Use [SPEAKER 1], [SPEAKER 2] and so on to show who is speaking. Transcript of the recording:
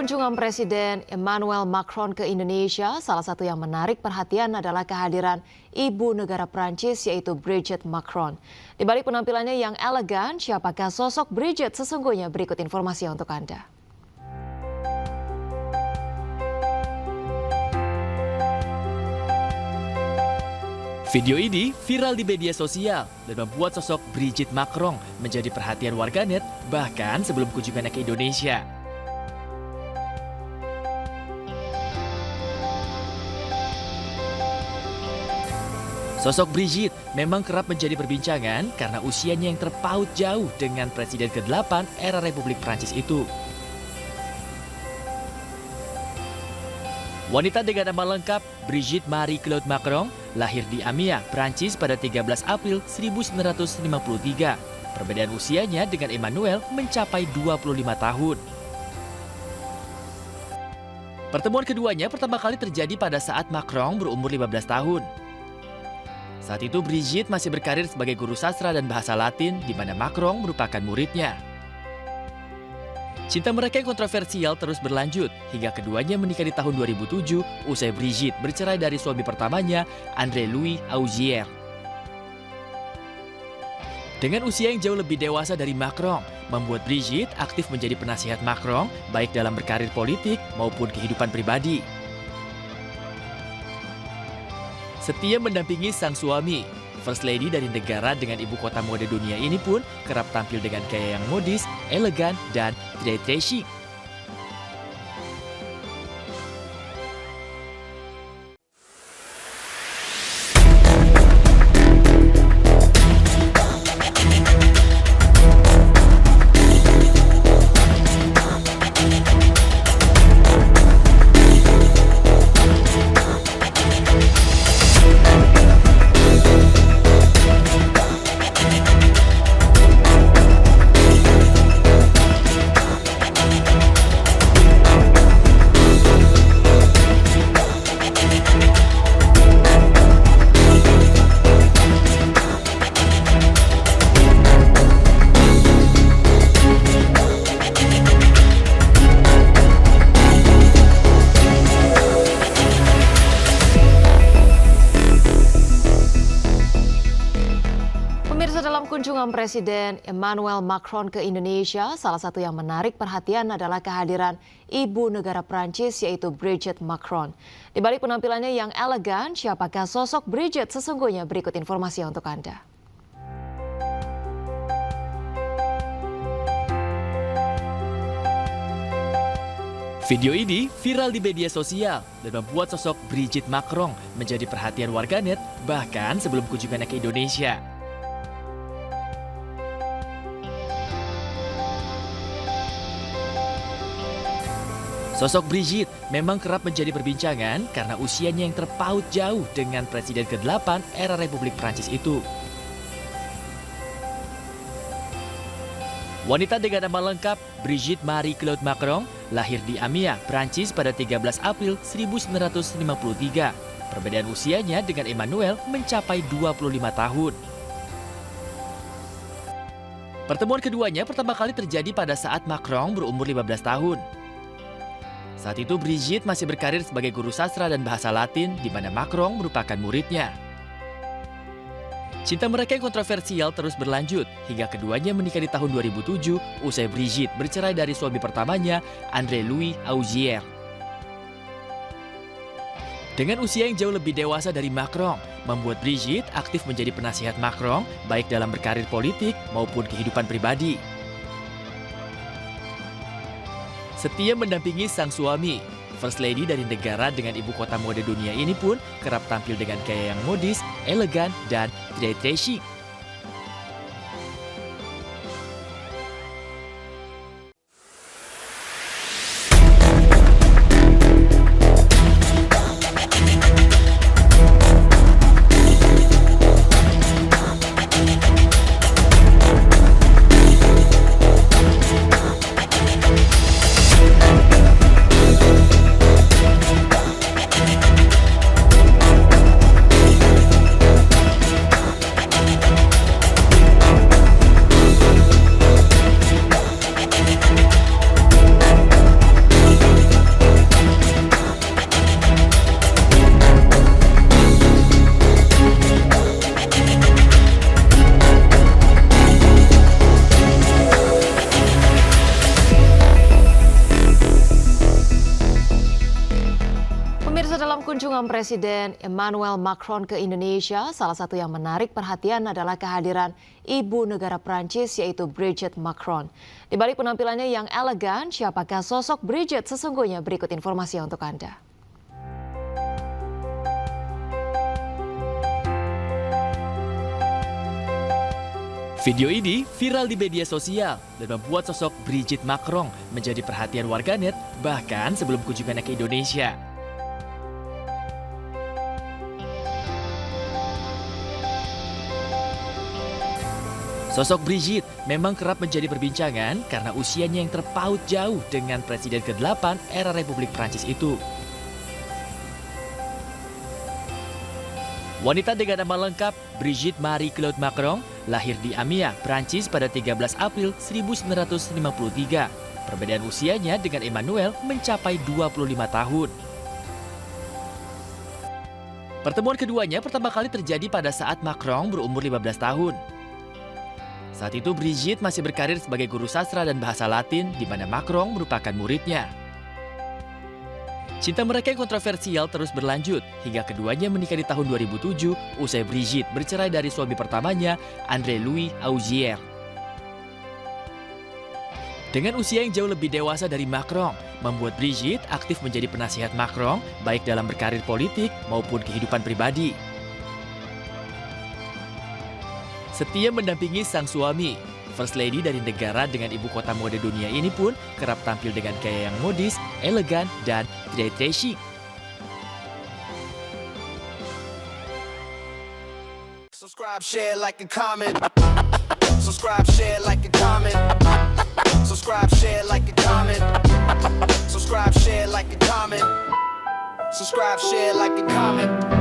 [SPEAKER 1] kunjungan Presiden Emmanuel Macron ke Indonesia, salah satu yang menarik perhatian adalah kehadiran ibu negara Prancis yaitu Brigitte Macron. Di balik penampilannya yang elegan, siapakah sosok Brigitte sesungguhnya? Berikut informasi untuk Anda.
[SPEAKER 2] Video ini viral di media sosial dan membuat sosok Brigitte Macron menjadi perhatian warganet bahkan sebelum kunjungannya ke Indonesia. Sosok Brigitte memang kerap menjadi perbincangan karena usianya yang terpaut jauh dengan Presiden ke-8 era Republik Prancis itu. Wanita dengan nama lengkap Brigitte Marie-Claude Macron lahir di Amiens, Prancis pada 13 April 1953. Perbedaan usianya dengan Emmanuel mencapai 25 tahun. Pertemuan keduanya pertama kali terjadi pada saat Macron berumur 15 tahun. Saat itu Brigitte masih berkarir sebagai guru sastra dan bahasa Latin di mana Macron merupakan muridnya. Cinta mereka yang kontroversial terus berlanjut hingga keduanya menikah di tahun 2007 usai Brigitte bercerai dari suami pertamanya, André-Louis Augier. Dengan usia yang jauh lebih dewasa dari Macron, membuat Brigitte aktif menjadi penasihat Macron baik dalam berkarir politik maupun kehidupan pribadi. Setia mendampingi sang suami, First Lady dari negara dengan ibu kota mode dunia ini pun kerap tampil dengan gaya yang modis, elegan, dan très chic.
[SPEAKER 1] Dalam kunjungan Presiden Emmanuel Macron ke Indonesia, salah satu yang menarik perhatian adalah kehadiran ibu negara Prancis yaitu Brigitte Macron. Di balik penampilannya yang elegan, siapakah sosok Brigitte sesungguhnya? Berikut informasi untuk Anda.
[SPEAKER 2] Video ini viral di media sosial dan membuat sosok Brigitte Macron menjadi perhatian warganet bahkan sebelum kunjungannya ke Indonesia. Sosok Brigitte memang kerap menjadi perbincangan karena usianya yang terpaut jauh dengan Presiden ke-8 era Republik Prancis itu. Wanita dengan nama lengkap Brigitte Marie-Claude Macron lahir di Amiens, Prancis pada 13 April 1953. Perbedaan usianya dengan Emmanuel mencapai 25 tahun. Pertemuan keduanya pertama kali terjadi pada saat Macron berumur 15 tahun. Saat itu Brigitte masih berkarir sebagai guru sastra dan bahasa Latin di mana Macron merupakan muridnya. Cinta mereka yang kontroversial terus berlanjut hingga keduanya menikah di tahun 2007 usai Brigitte bercerai dari suami pertamanya, André-Louis Augier. Dengan usia yang jauh lebih dewasa dari Macron, membuat Brigitte aktif menjadi penasihat Macron baik dalam berkarir politik maupun kehidupan pribadi. Setia mendampingi sang suami, First Lady dari negara dengan ibu kota mode dunia ini pun kerap tampil dengan gaya yang modis, elegan, dan très chic.
[SPEAKER 1] Kunjungan Presiden Emmanuel Macron ke Indonesia, salah satu yang menarik perhatian adalah kehadiran ibu negara Prancis yaitu Brigitte Macron. Di balik penampilannya yang elegan, siapakah sosok Brigitte sesungguhnya? Berikut informasi untuk Anda.
[SPEAKER 2] Video ini viral di media sosial dan membuat sosok Brigitte Macron menjadi perhatian warganet bahkan sebelum kunjungannya ke Indonesia. Sosok Brigitte memang kerap menjadi perbincangan karena usianya yang terpaut jauh dengan Presiden ke-8 era Republik Prancis itu. Wanita dengan nama lengkap Brigitte Marie-Claude Macron lahir di Amiens, Prancis pada 13 April 1953. Perbedaan usianya dengan Emmanuel mencapai 25 tahun. Pertemuan keduanya pertama kali terjadi pada saat Macron berumur 15 tahun. Saat itu Brigitte masih berkarir sebagai guru sastra dan bahasa Latin di mana Macron merupakan muridnya. Cinta mereka yang kontroversial terus berlanjut hingga keduanya menikah di tahun 2007 usai Brigitte bercerai dari suami pertamanya, André Louis Augier. Dengan usia yang jauh lebih dewasa dari Macron, membuat Brigitte aktif menjadi penasihat Macron baik dalam berkarir politik maupun kehidupan pribadi. Setia mendampingi sang suami, First Lady dari negara dengan ibu kota mode dunia ini pun kerap tampil dengan gaya yang modis, elegan, dan très chic.
[SPEAKER 3] Subscribe, share, like, and comment. Subscribe, share, like, and comment. Subscribe, share, like, and comment. Subscribe, share, like, and comment. Subscribe, share, like, and comment.